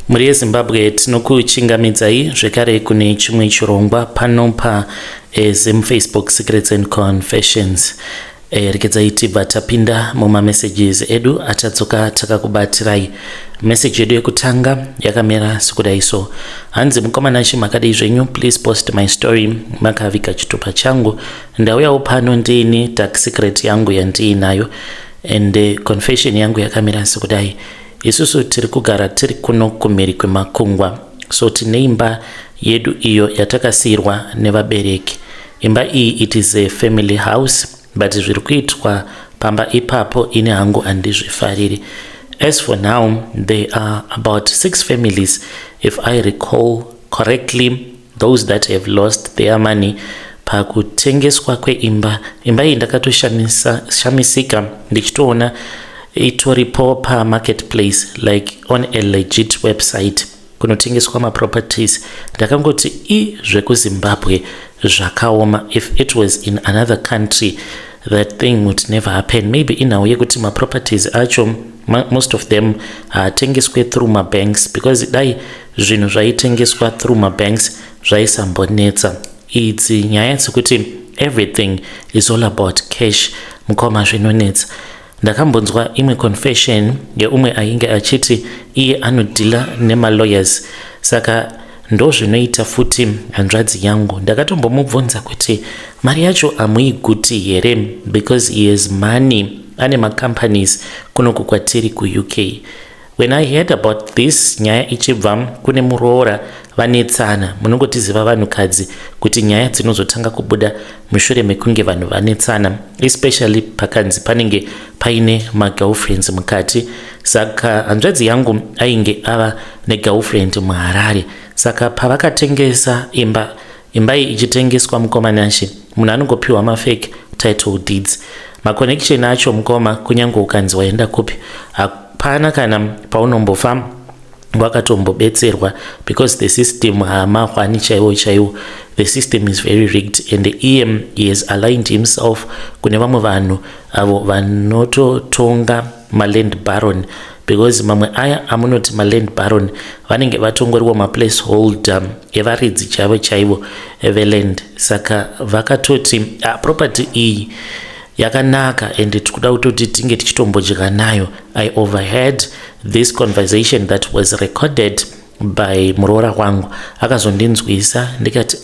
Muri yeZimbabwe tinokuchingamidzai zvekare kune chimwe chirongwa pano Facebook Secrets and Confessions. Rekedzai tibva tapinda mumamessages edu atatsoka takakubatirai. Message yedu yekutanga yakamera sekudai so. Hanzi mukomanachi makadai zvenyu, please post my story makavika chitupa changu. Ndauyawo pano ndiini dark secret yangu yandiinayo and confession yangu yakamera sekudai. Isusu tiri kugara tiri kuno kumhiri kwemakungwa, so tine imba yedu iyo yatakasirwa nevabereki. Imba iyi it is a family house, but zviri kuitwa pamba ipapo ine hangu handizvifariri. As for now, there are about 6 families, if I recall correctly, those that have lost their money pakutengeswa kweimba. Imba iyi ndakatoshamisika ndichitoona itoripo marketplace, like on a legit website kunotengeswa maproperties. Ndakangoti zvekuZimbabwe zvakaoma. If it was in another country that thing would never happen. Maybe inhau yekuti maproperties acho most of them tengeswe through mabanks, because dai zvinhu zvaitengeswa through mabanks zvaisambonetsa. Idzi nyaya dzekuti everything is all about cash, mukoma zvinonetsa. Ndakambonzwa imwe confession yeumwe ainge achiti iye anodhila nemalawyers, saka ndo zvinoita futi hanzvadzi yangu. Ndakatombomubvunza kuti mari yacho amuiguti here, because he has money, ane macompanies kunoku kwatiri kuUK. When I heard about this, nyaya ichibva kune muroora vanetsana. Munongotiziva vanhukadzi kuti nyaya dzinozotanga kubuda mushure mekunge vanhu vanetsana, especially pakanzi panenge paine magirlfriends mukati. Saka hanzvadzi yangu ainge ava negirlfriend muHarare. Saka pavakatengesa imba iyi ichitengeswa mukomanashi, munhu anongopiwa mafake title deeds. Maconnection acho mukoma kunyange ukanzi waenda kupi, hapana kana paunombofa wakatombobetserwa, because the system hamahwani chaiwo. The system is very rigged, and he has aligned himself kune vamwe vanhu avo vanototonga maland baron, because mamwe aya amunoti maland baron vanenge vatongoriwa maplaceholder evaridzi chaivo veland. Saka vakatoti property iyi yakanaka and tikuda kutoti tinge tichitombodya nayo. I overheard this conversation that was recorded by muroora wangu. Akazondinzwisa ndikati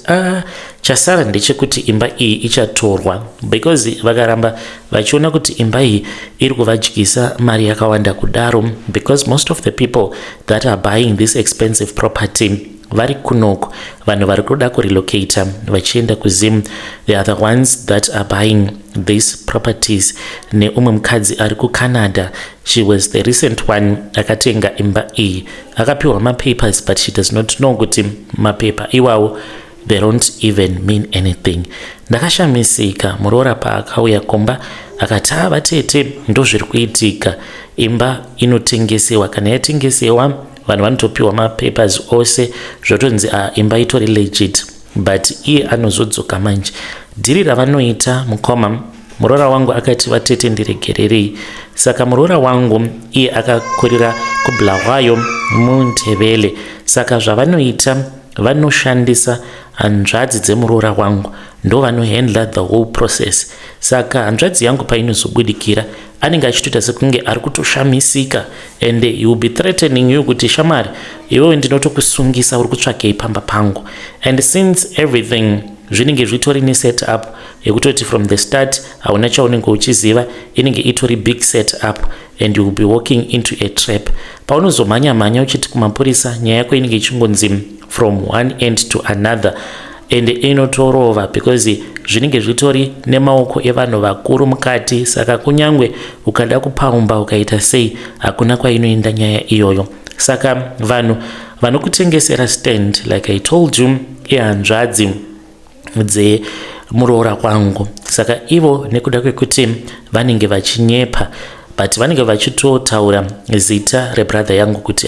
chasara ndechekuti imba iyi ichatorwa, because vakaramba vachiona kuti imba iyi iri kuvadyisa mari yakawanda kudaro, because most of the people that are buying this expensive property vari kunoko, vanhu vari kuda kurelocata vachienda kuZim. They are the ones that are buying these properties. Neumwe mukadzi ari kuCanada, she was the recent one akatenga imba iyi. Akapiwa mapapers, but she does not know kuti mapepa iwawo they don't even mean anything. Ndakashamisika. Muroora paakauya kumba akati vatete ndo zviri kuitika, imba inotengesewa. Kana yatengesewa vanhu vanotopiwa mapapers ose zvotonzi imba itori legit, but iye anozodzoka manje. Dhiri ravanoita mukoma, muroora wangu akati vatete ndiregererei. Saka muroora wangu iye akakurira kuBulawayo muNdebele. Saka zvavanoita vanoshandisa hanzvadzi dzemuroora wangu, ndo vanohandla the whole process. Saka hanzvadzi yangu painozobudikira anenge achitoita sekunge ari kutoshamisika, and he will be threatening you kuti shamari iwewe ndinotokusungisa uri kutsvakei pamba pangu. And since everything zvinenge zvitori nesetup yekutoti from the start hauna chaunenge uchiziva, inenge itori big setup, and you will be walking into a trap. Paunozomhanya uchiti kumapurisa, nyaya yako inenge ichingonzi from one end to another, and inotorova, because zvinenge zvitori nemaoko evanhu vakuru mukati. Saka kunyangwe ukada kupaumba ukaita sei, hakuna kwainoenda nyaya iyoyo. Saka vanhu vanokutengesera stand, like I told you, hanzvadzi dzemuroora kwangu. Saka ivo nekuda kwekuti vanenge vachinyepa, but vanenge vachitotaura zita rebrother yangu kuti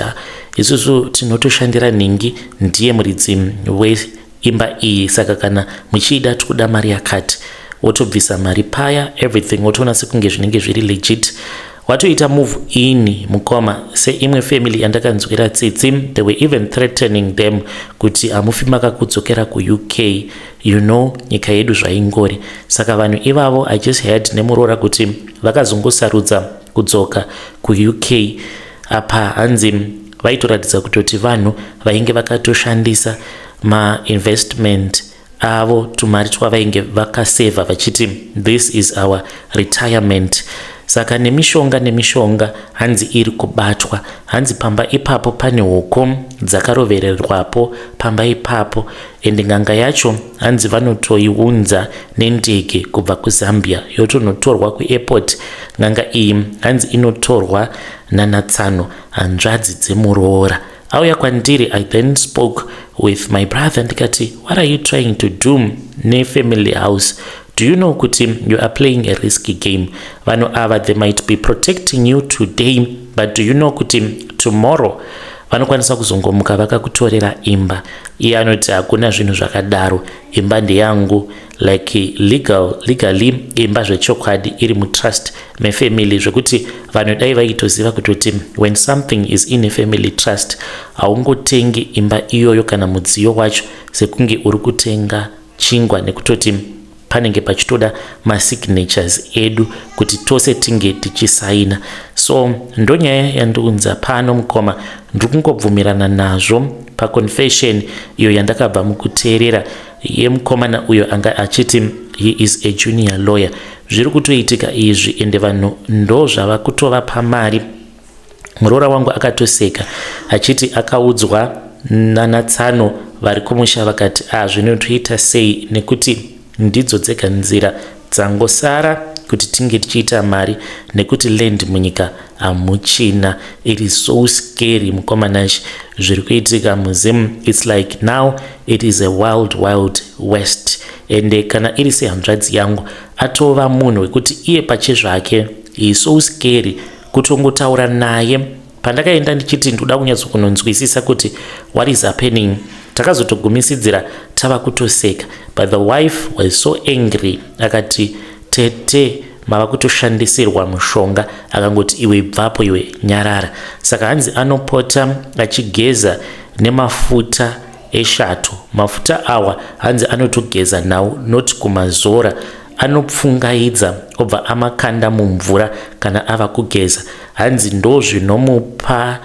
isusu tinotoshandira nhingi, ndiye muridzi weimba iyi. Saka kana muchida tikuda mari yakati, wotobvisa mari paya, everything wotoona sekunge zvinenge zviri legit. watoita move in mukoma seimwe family yandakanzwira tsitsi. They were even threatening them kuti amufi makakudzokera ku-UK, nyika yedu zvaingori. Saka vanhu ivavo I just heard nemuroora kuti vakazongosarudza kudzoka ku-UK. Apa hanzi vaitoratidza kutoti vanhu vainge vakatoshandisa ma-investment avo tumari twavainge vakaseva vachiti this is our retirement. Saka nemishonga hanzi iri kubatwa. Hanzi pamba ipapo pane hoko dzakarovererwapo pamba ipapo, ende nganga yacho hanzi vanotoiunza nendege kubva kuZambia yotonotorwa kuairport. Nganga iyi hanzi inotorwa naNatsano, hanzvadzi dzemuroora. Auya kwandiri, I then spoke with my brother ndikati, what are you trying to do ne-family house? Do you know kuti you are playing a risky game? Vanhu ava, they might be protecting you today, but do you know kuti tomorrow vanokwanisa kuzongomuka vakakutorera imba. Iye anoti hakuna zvinhu zvakadaro, imba ndeyangu, like legally imba zvechokwadi iri mutrust mefamily, zvekuti vanhu dai vaitoziva kutoti when something is in a family trust haungotengi imba iyoyo kana mudziyo wacho sekunge uri kutenga chingwa, nekutoti panenge pachitoda masignatures edu kuti tose tinge tichisaina. So ndonyaya yandiunza pano mukoma, ndikungobvumirana nazvo paconfession iyo yandakabva mukuteerera yemukomana uyo anga achiti he is a junior lawyer. Zviri kutoitika izvi ende vanhu ndo zvava kutova pamari. Muroora wangu akatoseka achiti akaudzwa naNatsano vari kumusha vakati zvinotoita sei, nekuti ndidzo dzega nzira dzangosara kuti tinge tichiita mari, nekuti land munyika hamuchina. It is so scary mukomanashi zviri kuitika muzimu. It's like now it is a wild west. Ende kana iri sehanzvadzi yangu atova munhu wekuti iye pachezvake he is so scary kutongotaura naye. Pandakaenda ndichiti ndoda kunyatsokunonzwisisa kuti what is happening, takazotogumisidzira tava kutoseka, but the wife was so angry akati tete mava kutoshandisirwa mushonga, akangoti iwe bvapo, iwe nyarara. Saka hanzi anopota achigeza nemafuta eshato. Mafuta awa hanzi anotogeza nawo, not kumazora, anopfungaidza obva amakanda mumvura kana ava kugeza. Hanzi ndo zvinomupa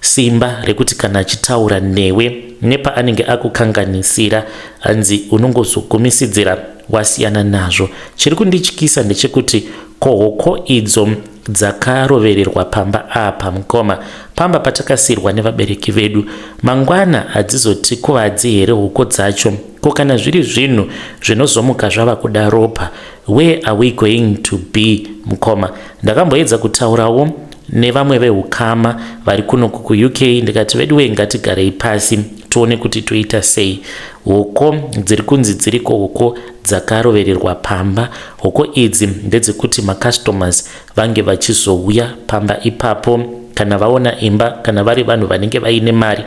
simba rekuti kana achitaura newe nepa anenge akukanganisira, hanzi unongozogumisidzira wasiyana nazvo. Chiri kundityisa ndechekuti kohoko idzo dzakarovererwa pamba apa mukoma, pamba patakasirwa nevabereki vedu, mangwana hadzizotikuvadzi here hoko dzacho? Ko kana zviri zvinhu zvinozomuka zvava kuda ropa, where are we going to be mukoma? Ndakamboedza kutaurawo nevamwe vehukama vari kuno ku-UK ndikati vedu ngatigarei pasi tuone kuti toita sei. Hoko dziri kunzi dziriko hoko dzakarovererwa pamba. Hoko idzi ndedzekuti macustomers vange vachizouya pamba ipapo kana vaona imba, kana vari vanhu vanenge vaine mari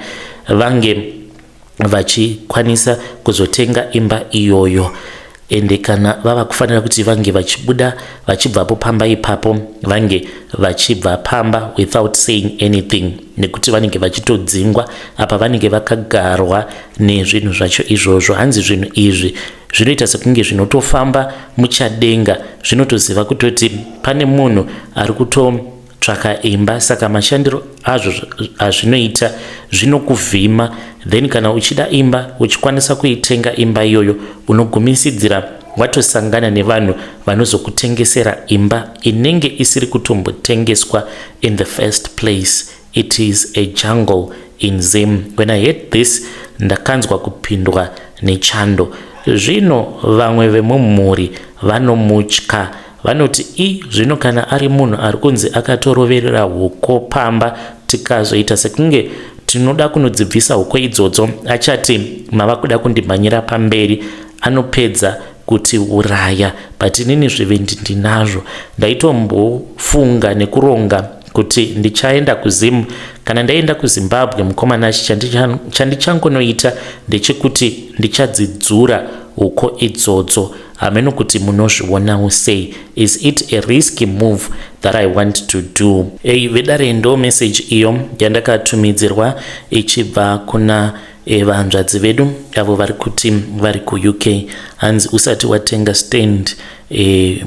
vange vachikwanisa kuzotenga imba iyoyo. Ende kana vava kufanira kuti vange vachibuda vachibvapo pamba ipapo vange vachibva pamba without saying anything, nekuti vanenge vachitodzingwa apa vanenge vakagarwa nezvinhu zvacho izvozvo. Hanzi zvinhu izvi zvinoita sekunge zvinotofamba muchadenga, zvinotoziva kutoti pane munhu ari kutotsvaka imba. Saka mashandiro azvo azvinoita zvinokuvhima, then kana uchida imba uchikwanisa kuitenga imba iyoyo unogumisidzira watosangana nevanhu vanozokutengesera imba inenge isiri kutombotengeswa in the first place. It is a jungle in Zim. When I heard this ndakanzwa kupindwa nechando. Zvino vamwe vemumhuri vanomutya, vanoti zvino kana ari munhu ari kunzi akatoroverera hoko pamba, tikazoita sekunge tinoda kunodzibvisa hoko idzodzo achati mava kuda kundimhanyira pamberi, anopedza kuti uraya. But inini zvivendi ndinazvo, ndaitombofunga nekuronga kuti ndichaenda kuZimu. Kana ndaenda kuZimbabwe mukomana chandichangonoita ndechekuti ndichadzidzura hoko idzodzo. hameno kuti munozvionawo sei. Is it a risky move that I want to do? Vedare ndo message iyo yandakatumidzirwa ichibva kuna vanzvadzi vedu avo vari kuti vari kuUK. Hanzi usati watenga stand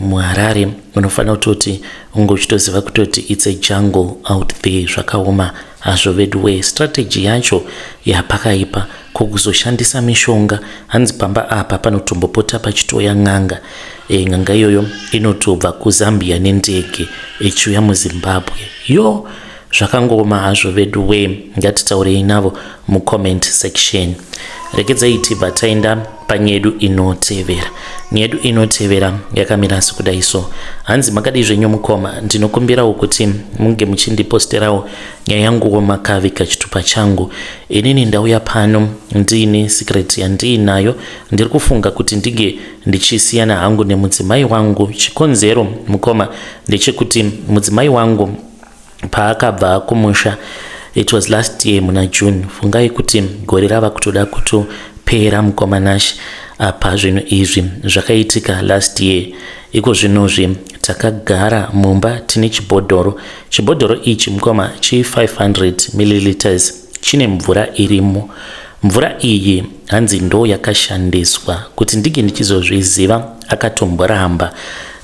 muHarare unofanira kutoti ungochitoziva kutoti it's a jungle out there. Zvakaoma hazvo vedu we. Strategy yacho yapakaipa kukuzoshandisa mishonga. Hanzi pamba apa panotombopota pachitoya ng'anga. Ng'anga iyoyo inotobva kuZambia nendege ichiuya muZimbabwe. Yo zvakangoma hazvo vedu we. Ngatitaurei navo mucomment section. Regedzai tibva taenda panyedu inotevera. Nyedu inotevera yakamira sekudai so. Hanzi makadai zvenyu mukoma, ndinokumbirawo kuti munge muchindiposterawo nyaya yangu makavika chitupa changu. Inini ndauya pano ndine secret yandinayo. Ndiri kufunga kuti ndige ndichisiyana hangu nemudzimai wangu. Chikonzero mukoma ndechekuti mudzimai wangu paakabva kumusha, it was last year muna June. Fungai kuti gore rava kutoda kutopera mukoma Nash. Apa zvinhu izvi zvakaitika last year. Iko zvinozvi takagara mumba tine chibhodhoro. Chibhodhoro ichi mukoma chi 500 ml chine mvura irimo. Mvura iyi hanzi ndo yakashandiswa kuti ndige ndichizozviziva. Akatomboramba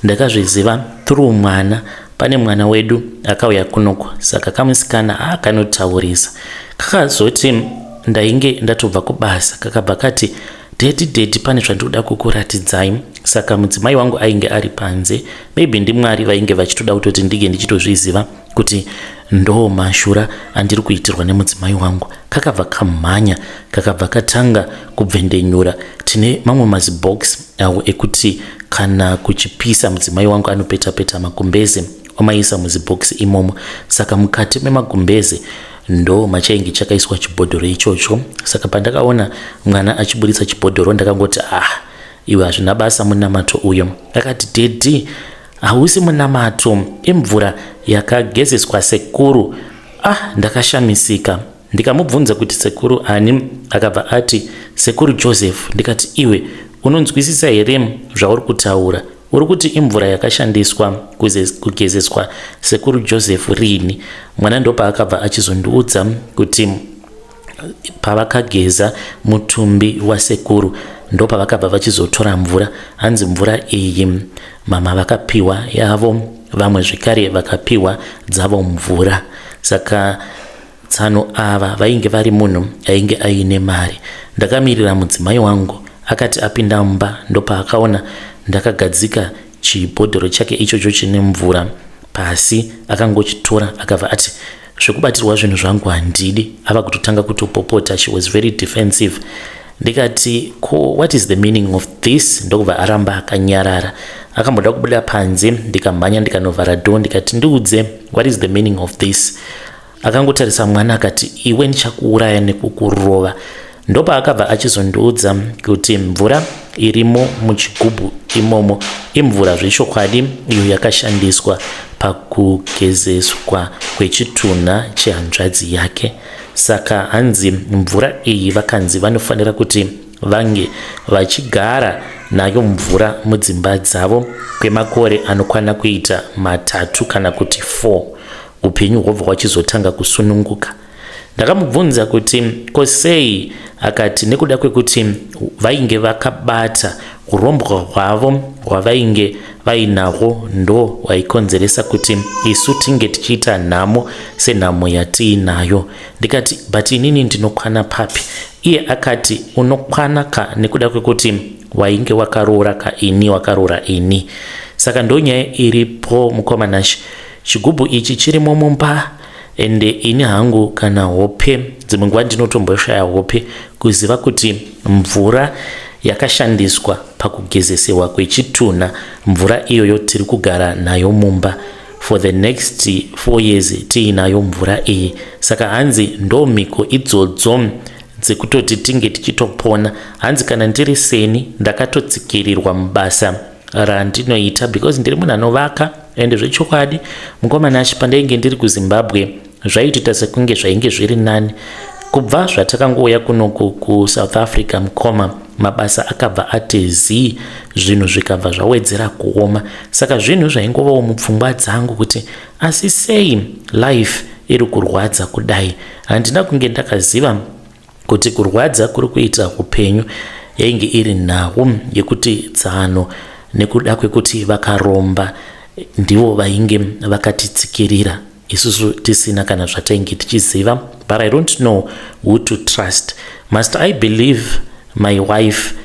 ndakazviziva through mwana. Pane mwana wedu akauya kunoko, saka kamusikana akanotaurisa. Kakazoti ndainge ndatobva kubasa, kakabva kati dedi pane zvandoda kukuratidzai. Saka mudzimai wangu ainge ari panze. Maybe ndimwari vainge vachitoda kutoti ndige ndichitozviziva kuti ndo mashura andiri kuitirwa nemudzimai wangu. Kakabva kamhanya, kakabva katanga kubvendenyura. Tine mamwe mazibox awo ekuti kana kuchipisa mudzimai wangu anopeta magumbeze omaisa muzibox imomo. Saka mukati memagumbeze ndo machainge chakaiswa chibhodhoro ichocho. Saka pandakaona mwana achiburitsa chibhodhoro ndakangoti iwe hazvina basa munamato uyo. Akati dedi hausi munamato, imvura yakagezeswa sekuru. Ndakashamisika. Ndikamubvunza kuti sekuru ani? Akabva ati sekuru Joseph. Ndikati iwe unonzwisisa here zvauri kutaura? Uri kuti imvura yakashandiswa kugezeswa sekuru Joseph rini? Mwana ndo paakabva achizondiudza kuti pavakageza mutumbi wasekuru ndo pavakabva vachizotora mvura. Hanzi mvura iyi mama vakapiwa yavo, vamwe zvikare vakapiwa dzavo mvura. Saka tsano ava vainge vari munhu ainge aine mari. Ndakamirira mudzimai wangu akati apinda mumba ndo paakaona ndakagadzika chibhodhoro chake ichocho chine mvura pasi. Akangochitora akabva ati zvekubatirwa zvinhu zvangu handidi. Ava kutotanga kutopopota. She was very defensive. Ndikati what is the meaning of this? Ndokubva aramba akanyarara. Akamboda kubuda panze. Ndikamhanya ndikanovhara door ndikati ndiudze what is the meaning of this. Akangotarisa mwana akati iwe ndichakuuraya nekukurova. Ndopa akabva achizondiudza kuti mvura irimo muchigubhu imomo imvura zvechokwadi iyo yakashandiswa pakugezeswa kwechitunha chehanzvadzi yake. Saka hanzi mvura iyi vakanzi vanofanira kuti vange vachigara nayo mvura mudzimba dzavo kwemakore anokwana kuita 3 kana kuti 4 upenyu hwobva hwachizotanga kusununguka. Ndakamubvunza kuti kosei? Akati nekuda kwekuti vainge vakabata urombwa hwavo hwavainge vainahwo ndo hwaikonzeresa kuti isu tinge tichiita nhamo senhamo yatiinayo. Ndikati but inini ndinokwana papi? Iye akati unokwana ka nekuda kwekuti wainge wakaroora ka ini wakaroora ini. Saka ndo nyaya iripo mukoma Nash. Chigubhu ichi chirimo mumba. Ende ini hangu kana hope dzimwe nguva ndinotomboshaya hope kuziva kuti mvura yakashandiswa pakugezesewa kwechitunha, mvura iyoyo tiri kugara nayo mumba for the next 4 years tiinayo mvura iyi. Saka hanzi ndo mhiko idzodzo dzekutoti tinge tichitopona. Hanzi kana ndiri seni ndakatotsikirirwa mubasa randinoita because ndiri munhu anovaka. Ende zvechokwadi mukoma Nash pandainge ndiri kuZimbabwe zvaitita sekunge zvainge zviri nani kubva zvatakangouya kunoku kuSouth Africa mukoma mabasa akabva atezi, zvinhu zvikabva zvawedzera kuoma. Saka zvinhu zvaingovawo mupfungwa dzangu kuti asi sei life iri kurwadza kudai. Handina kunge ndakaziva kuti kurwadza kuri kuita upenyu yainge iri nhau yekuti dzano nekuda kwekuti vakaromba ndivo vainge vakatitsikirira isusu tisina kana zvatainge tichiziva. But I don't know who to trust. Must I believe my wife?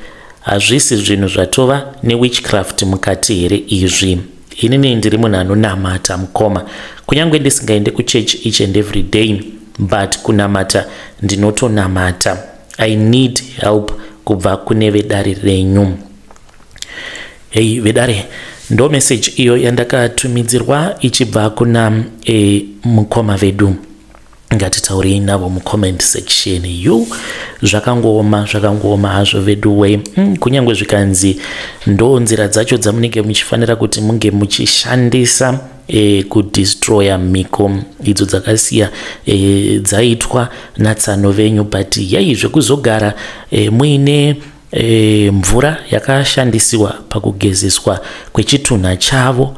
Hazvisi zvinhu zvatova newitchcraft mukati here izvi. Inini ndiri munhu anonamata mukoma, kunyange ndisingaende kuchurch each and every day, but kunamata ndinotonamata. I need help kubva kune vedare renyu. Hey vedare, ndo message iyo yandakatumidzirwa ichibva kuna mukoma vedu. Ngatitaurei navo mucomment section. Zvakangoma hazvo vedu we. Kunyange zvikanzi ndo nzira dzacho dzamunenge muchifanira kuti munge muchishandisa kudestroya mhiko idzo dzakasiya dzaitwa natsano venyu, but yai zvekuzogara muine mvura yakashandisiwa pakugezeswa kwechitunha chavo,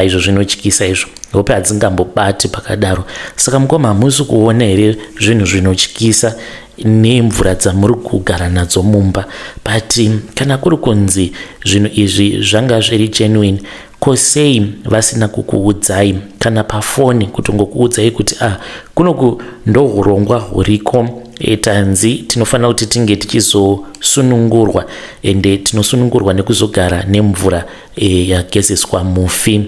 izvo zvinotyisa izvo. Hope hadzingambobati pakadaro. Saka mukoma hamusi kuona here zvinhu zvinotyisa nemvura dzamuri kugara nadzo mumba, but kana kuri kunzi zvinhu izvi zvanga zviri genuine, kosei vasina kukuudzai kana pafoni kutongokuudzai kuti kunoku ndo urongwa huriko, tanzi tinofanira kuti tinge tichizosunungurwa, ende tinosunungurwa nekuzogara nemvura yagezeswa mufi.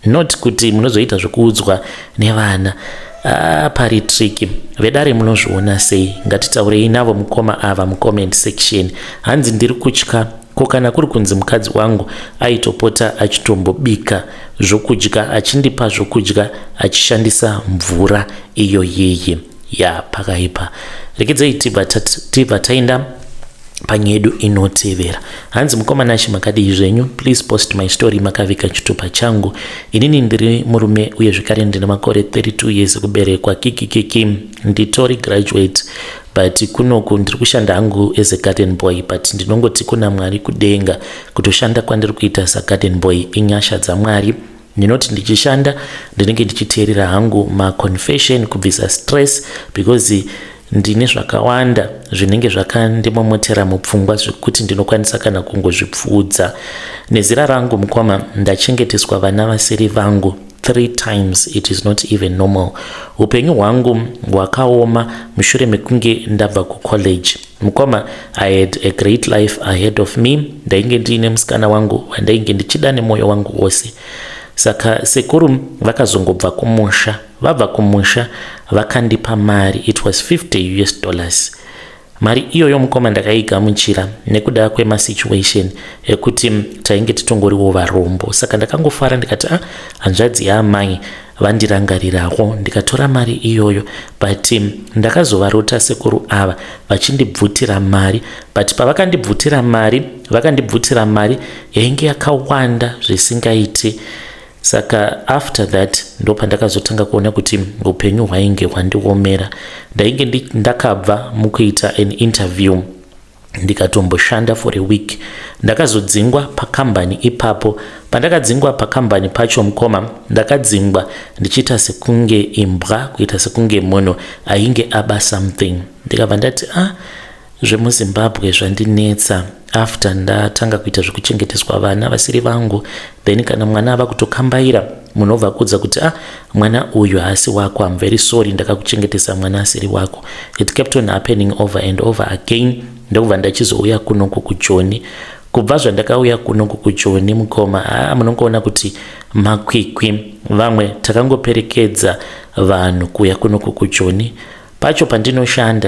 Not kuti munozoita zvekuudzwa nevana. Pari tricky. Vedare munozviona sei? Ngatitaurei navo mukoma ava mucomment section. Hanzi ndiri kutya ko kana kuri kunzi mukadzi wangu aitopota achitombobika zvokudya, achindipa zvokudya achishandisa mvura iyo yeye pakaipa. Rekedzai tibva taenda panyedu inotevera. Hanzi mukomana makadii zvenyu, please post my story makavika chitupa changu. Inini ndiri murume uye zvekare ndina makore 32 years kuberekwa, kiki nditori graduate, but kunoku ndiri kushanda hangu as a garden boy, but ndinongoti kuna Mwari kudenga kutoshanda kwandiri kuita sagarden boy inyasha dzaMwari. Ndinoti ndichishanda ndinenge ndichiteerera hangu maconfession kubvisa stress, because ndine zvakawanda zvinenge zvakandimomotera mupfungwa zvekuti ndinokwanisa kana kungozvipfuudza. Nezira rangu mukoma ndachengeteswa vana vasiri vangu 3 times. It is not even normal. Upenyu hwangu hwakaoma mushure mekunge ndabva kucollege. Mukoma, I had a great life ahead of me. Ndainge ndiine musikana wangu wandainge ndichida nemoyo wangu wose. Saka sekuru vakazongobva kumusha. Vabva kumusha vakandipa mari. It was $50. Mari iyoyo mukoma ndakaigamuchira nekuda kwema situation ekuti tainge titongoriwo varombo. Saka ndakangofara ndikati hanzvadzi yaamai vandirangarirawo, ndikatora mari iyoyo, but ndakazovarota sekuru ava vachindibvutira mari, but pavakandibvutira mari yainge yakawanda zvisingaiti. Saka after that ndo pandakazotanga kuona kuti upenyu hwainge hwandiomera. Ndainge ndakabva mukuita an interview ndikatomboshanda for a week. Ndakazodzingwa pakambani ipapo. Pandakadzingwa pakambani pacho mukoma, ndakadzingwa ndichita sekunge imbwa, kuita sekunge munhu ainge aba something. Ndikabva ndati zvemuZimbabwe zvandinetsa after ndatanga kuita zvekuchengeteswa vana vasiri vangu, then kana mwana ava kutokambaira munobva kudza kuti mwana uyu haasi wako, I'm very sorry ndakakuchengetesa mwana asiri wako. It kept on happening over and over again. Ndokubva ndachizouya kunoku kuJoni. Kubva zvandakauya kunoku kuJoni mukoma, munongoona kuti makwikwi. Vamwe takangoperekedza vanhu kuya kunoku kuJoni. Pacho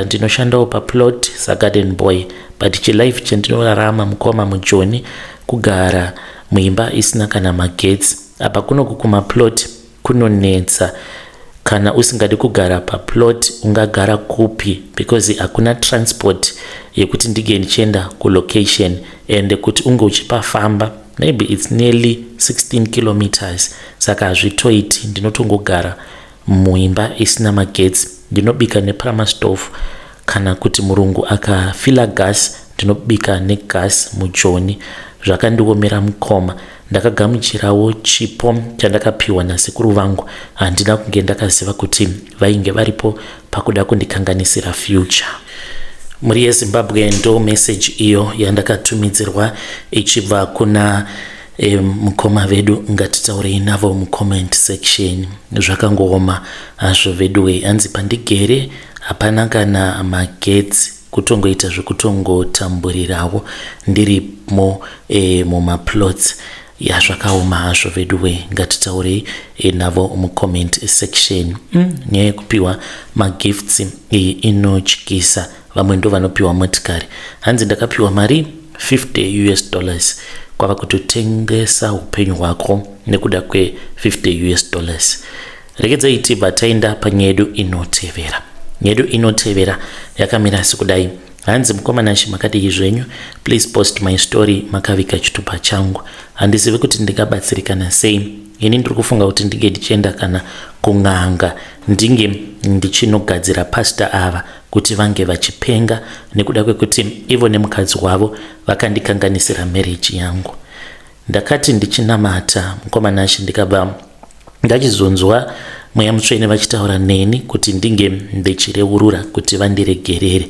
ndinoshandawo paplot sagarden boy, but chilife chendinorarama mukoma muJoni kugara muimba isina kana magetsi. Apa kunoku kumaplot kunonetsa. Kana usingadi kugara paplot ungagara kupi, because hakuna transport yekuti ndige ndichienda kulocation and kuti unge uchipafamba maybe it's nearly 16 kilometers. Saka hazvitoiti, ndinotongogara muimba isina magetsi ndinobika nepalma stove, kana kuti murungu akafila gas ndinobika negas mujoni. Zvakandiomera mukoma. Ndakagamuchirawo chipo chandakapiwa nasekuru vangu. Handina kunge ndakaziva kuti vainge varipo pakuda kundikanganisira future. Muri yeZimbabwe ndo message iyo yandakatumidzirwa ichibva kuna mukoma vedu. Ngatitaurei navo mucomment section. Zvakangooma hazvo veduwe. Hanzi pandigere hapana kana magetsi, kutongoita zvekutongotamburirawo ndirimo mumaplots. Zvakaoma hazvo veduwe. Ngatitaurei navo mucomment section. Nyaya yekupiwa magifts inotyisa. Vamwe ndo vanopiwa motikari. Hanzi ndakapiwa mari $50 kwava kutotengesa upenyu hwako nekuda $50. Regedzai tibva taenda panyedu inotevera. Nyedu inotevera yakamira sekudai. Hanzi mukomanashi makadii zvenyu, please post my story makavika chitupa changu. Handizivi kuti ndingabatsirikana sei. Ini ndiri kufunga kuti ndinge ndichienda kana kung'anga ndinge ndichinogadzira pastor ava kuti vange vachipenga nekuda kwekuti ivo nemukadzi wavo vakandikanganisira marriage yangu. Ndakati ndichinamata mukomanashi ndikabva ndachizonzwa mweya mutsvene vachitaura neni kuti ndinge ndichireurura kuti vandiregerere.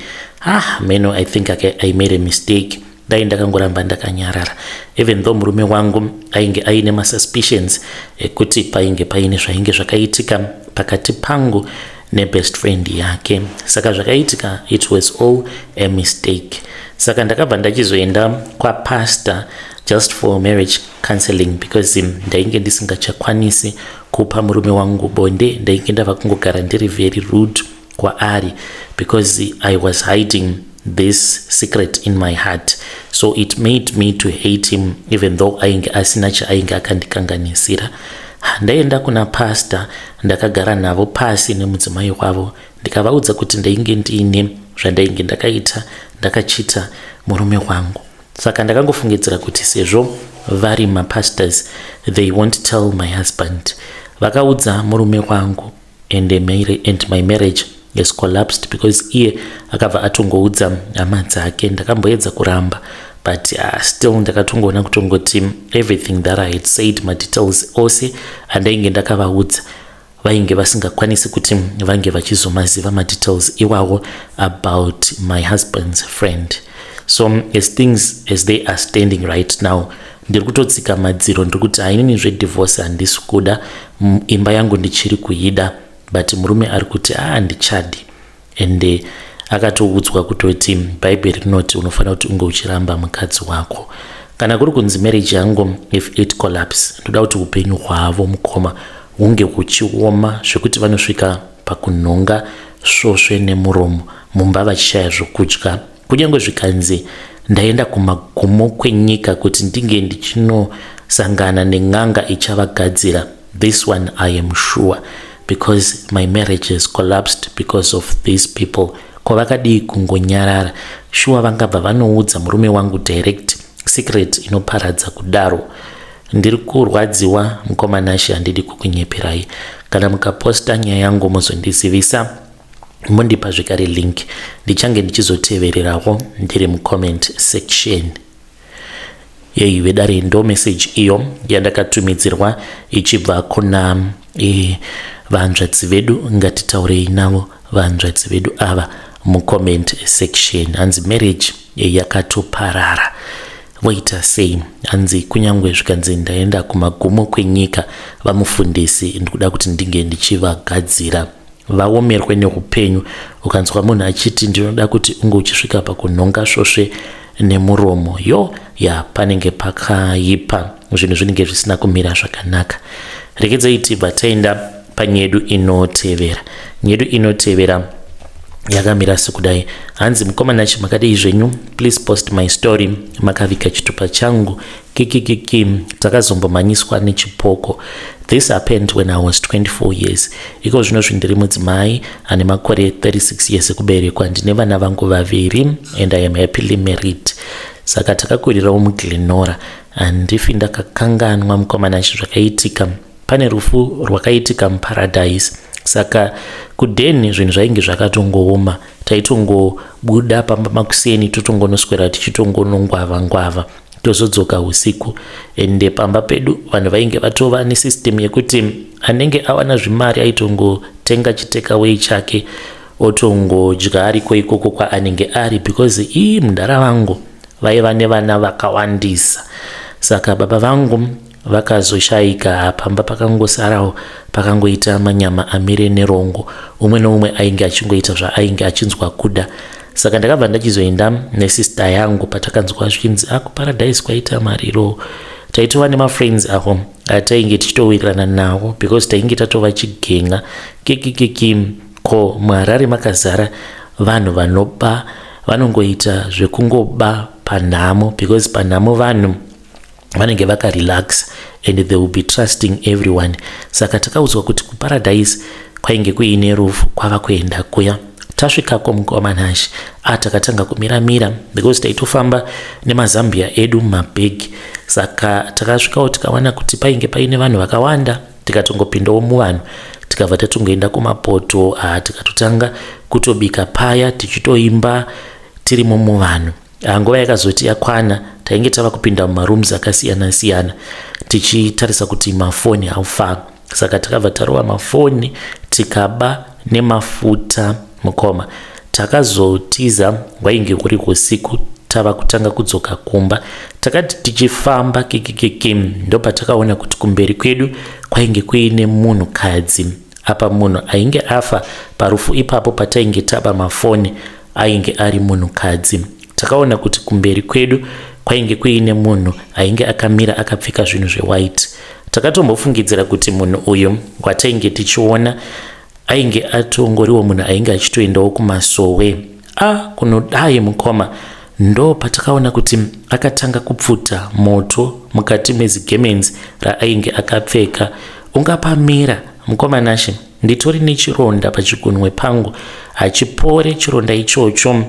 Meno, I think I made a mistake. Dai ndakangoramba ndakanyarara. Even though murume wangu ainge aine masuspicions ekuti painge paine zvainge zvakaitika pakati pangu nebest friend yake. Saka zvakaitika, it was all a mistake. Saka ndakabva ndachizoenda kwa pastor just for marriage counseling because ndainge ndisingachakwanisi kupa murume wangu bonde. Ndainge ndava kungogara ndiri very rude kwaari because I was hiding this secret in my heart. So it made me to hate him even though ainge asina chaainge akandikanganisira. Ndaenda kuna pastor, ndakagara navo pasi nemudzimai wavo, ndikavaudza kuti ndainge ndiine zvandainge ndakachita murume wangu. Saka ndakangofungidzira kuti sezvo vari mapastors, they won't tell my husband. Vakaudza murume wangu and my marriage has collapsed because iye akabva atongoudza hama dzake. Ndakamboedza kuramba but still ndakatongoona kutongoti everything that I had said, my details ose andainge ndakavaudza vainge vasingakwanisi kuti vange vachizomaziva ma details iwawo about my husband's friend. So as things as they are standing right now, ndiri kutotsika madziro ndikuti hainini zve-divorce handisi kuda, imba yangu ndichiri kuida, but murume ari kuti ndichadi. And akatoudzwa kutoti Bible rinoti unofanira kuti unge uchiramba mukadzi wako. Kana kuri kunzi marriage yangu if it collapse, ndoda kuti upenyu hwavo mukoma hunge huchioma zvekuti vanosvika pakunhonga svosve nemuromo mumba vachishaya zvokudya. Kunyange zvikanzi ndaenda kumagumo kwenyika kuti ndinge ndichinosangana nen'anga ichavagadzira, this one I am sure, because my marriage has collapsed because of these people. Kwavakadii kungonyarara, sure vangabva vanoudza murume wangu direct secret inoparadza kudaro. Ndiri kurwadziwa mukomanashi, handidi kukunyeperai. Kana mukaposta nyaya yangu muzondizivisa, mundipa zvekare link, ndichange ndichizotevererawo ndiri mucomment section. Yei vedare ndo message iyo yandakatumidzirwa ichibva kuna vanzvadzi vedu. Ngatitaurei navo vanzvadzi vedu ava mucomment section. Hanzi marriage yakatoparara. Voita sei? Hanzi kunyange zvikanzi ndaenda kumagumo kwenyika, vamufundisi ndikuda kuti ndinge ndichivagadzira vaomerwe neupenyu. Ukanzwa munhu achiti ndinoda kuti unge uchisvika pakunhonga svosve nemuromo, panenge pakaipa, zvinhu zvinenge zvisina kumira zvakanaka. Regedzai tibva taenda panyedu inotevera. Nyedu inotevera yakamira sekudai. Hanzi mukomanachi makadii zvenyu, please post my story makavika chitupa changu takazombomhanyiswa nechipoko. This happened when I was 24 years. Iko zvino zvindiri mudzimai ane makore 36 years ekuberekwa, ndine vana vangu vaviri and I am happily married. Saka takakurirawo muGlenora. Handifi ndakakanganwa mukomanachi zvakaitika. Pane rufu rwakaitika muParadise Saka kudheni zvinhu zvainge zvakatongooma, taitongobuda pamba makuseni totongonoswera tichitongonongwava tozodzoka usiku. Ende pamba pedu vanhu vainge vatova nesystem yekuti anenge awana zvimari aitongotenga chitakeaway chake otongodya ariko ikoko kwaanenge ari, because mudhara vangu vaiva nevana vakawandisa. Saka baba vangu vakazoshayika, pamba pakangosarawo pakangoita manyama amire nerongo, umwe noumwe ainge achingoita zvaainge achinzwa kuda. Saka ndakabva ndachizoenda nesista yangu patakanzwa zvinzi kuParadise kwaita mariro. Taitova nemafriends aho atainge tichitowirirana nawo, because tainge tatova chigenga ko muHarare makazara vanhu vanoba, vanongoita zvekungoba panhamo, because panhamo vanhu vanenge vakarelax and they will be trusting everyone. Saka takaudzwa kuti kuParadise kwainge kuine rufu kwava kuenda kuya. Tasvikako mukomanhashi takatanga kumiramira, because taitofamba nemazambia edu mumabhegi. Saka takasvikawo tikawana kuti painge paine vanhu vakawanda, tikatongopindawo muvanhu tikabva tatongoenda kumapoto, tikatotanga kutobika paya tichitoimba tirimo muvanhu. Nguva yakazoti yakwana tainge tava kupinda mumarooms akasiyana siyana tichitarisa kuti mafoni haufa. Saka takabva tarova mafoni tikaba nemafuta mukoma. Takazotiza wainge kuri usiku, tava kutanga kudzoka kumba. Takati tichifamba ndopatakaona kuti kumberi kwedu kwainge kuine munhukadzi. Apa munhu ainge afa parufu ipapo patainge taba mafoni ainge ari munhukadzi. Takaona kuti kumberi kwedu kwainge kuine munhu ainge akamira akapfeka zvinhu zvewhite. Takatombofungidzira kuti munhu uyu watainge tichiona ainge atongoriwo munhu ainge achitoendawo kumasowe. Kunodai mukoma, ndo patakaona kuti akatanga kupfuta moto mukati mezigemenzi raainge akapfeka. Ungapamira mukomanashe, nditori nechironda pachigunwe pangu, hachipore chironda ichocho.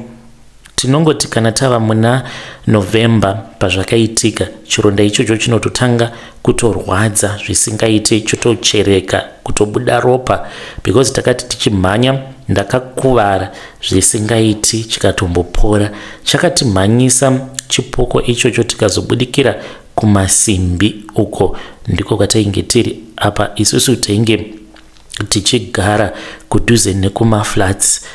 Tinongoti kana tava muna November pazvakaitika, chironda ichocho chinototanga kutorwadza zvisingaite, chotochereka kutobuda ropa, because takati tichimhanya ndakakuvara zvisingaiti chikatombopora. Chakatimhanyisa chipoko ichocho tikazobudikira kumasimbi uko ndiko kwatainge tiri. Apa isusu tainge tichigara kudhuze nekumaflats.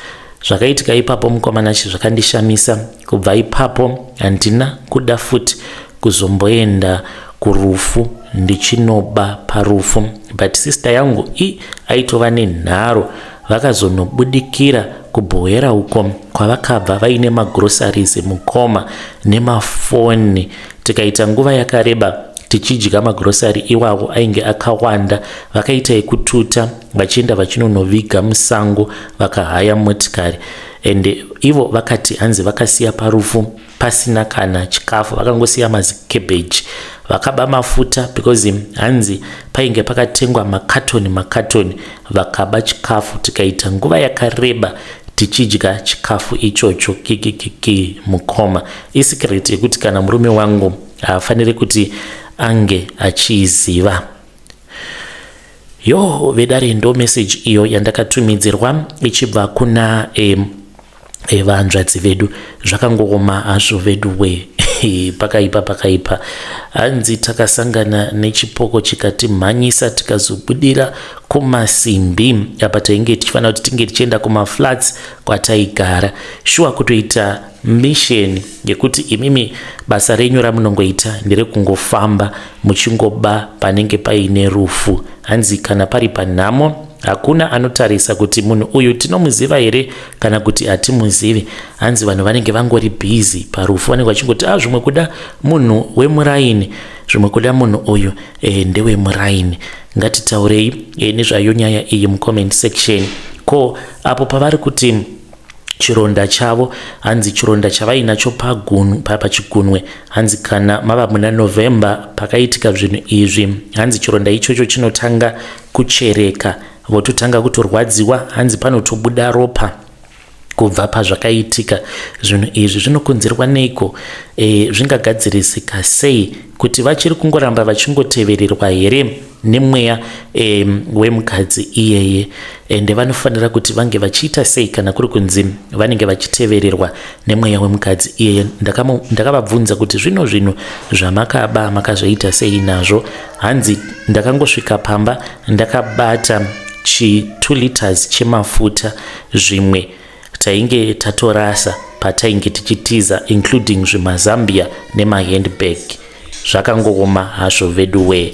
Zvakaitika ipapo mukomanachi zvakandishamisa. Kubva ipapo handina kuda futi kuzomboenda kurufu ndichinoba parufu. But sister yangu aitova nenharo, vakazonobudikira kubhoera uko kwavakabva vaine magroceries mukoma nemafoni. Tikaita nguva yakareba tichidya magrocery iwawo ainge akawanda. Vakaita ekututa vachienda vachinonoviga musango, vakahaya motikari. Ende ivo vakati hanzi vakasiya parufu pasina kana chikafu, vakangosiya macabbage, vakaba mafuta, because hanzi painge pakatengwa makatoni, vakaba chikafu. Tikaita nguva yakareba tichidya chikafu ichocho mukoma. Isikireti yekuti kana murume wangu haafaniri kuti ange achiziva. Vedare ndo message iyo yandakatumidzirwa ichibva kuna vanzvadzi vedu. Zvakangooma hazvo vedu we pakaipa. Hanzi takasangana nechipoko chikatimhanyisa tikazobudira kumasimbi. Apa tainge tichifanira kuti tinge tichienda kumaflats kwataigara. Shuwa kutoita mission yekuti imimi basa renyu ramunongoita nderekungofamba muchingoba panenge paine rufu. Hanzi kana pari panhamo hakuna anotarisa kuti munhu uyu tinomuziva here kana kuti hatimuzivi. Hanzi vanhu vanenge vangori busy parufu, vanenge vachingoti zvimwe kuda munhu wemuraini, zvimwe kuda munhu uyu ndewemuraini. Ngatitaurei nezvayo nyaya iyi mucomment section. Ko apo pavari kuti chironda chavo, hanzi chironda chavainacho pachigunwe, hanzi kana mava muna November pakaitika zvinhu izvi, hanzi chironda ichocho chinotanga kuchereka, vototanga kutorwadziwa, hanzi panotobuda ropa kubva pazvakaitika. Zvinhu izvi zvinokonzerwa neiko? Zvingagadzirisika sei? Kuti vachiri kungoramba vachingotevererwa here nemweya wemukadzi iyeye, ende vanofanira kuti vange vachiita sei kana kuri kunzi vanenge vachitevererwa nemweya wemukadzi iyeye. Ndakavabvunza kuti zvino zvinhu zvamakaba makazvaita sei nazvo. Hanzi ndakangosvika pamba ndakabata 2 liters chemafuta, zvimwe tainge tatorasa patainge tichitiza, including zvimazambia nemahandbag, zvakangooma hazvo vedu we.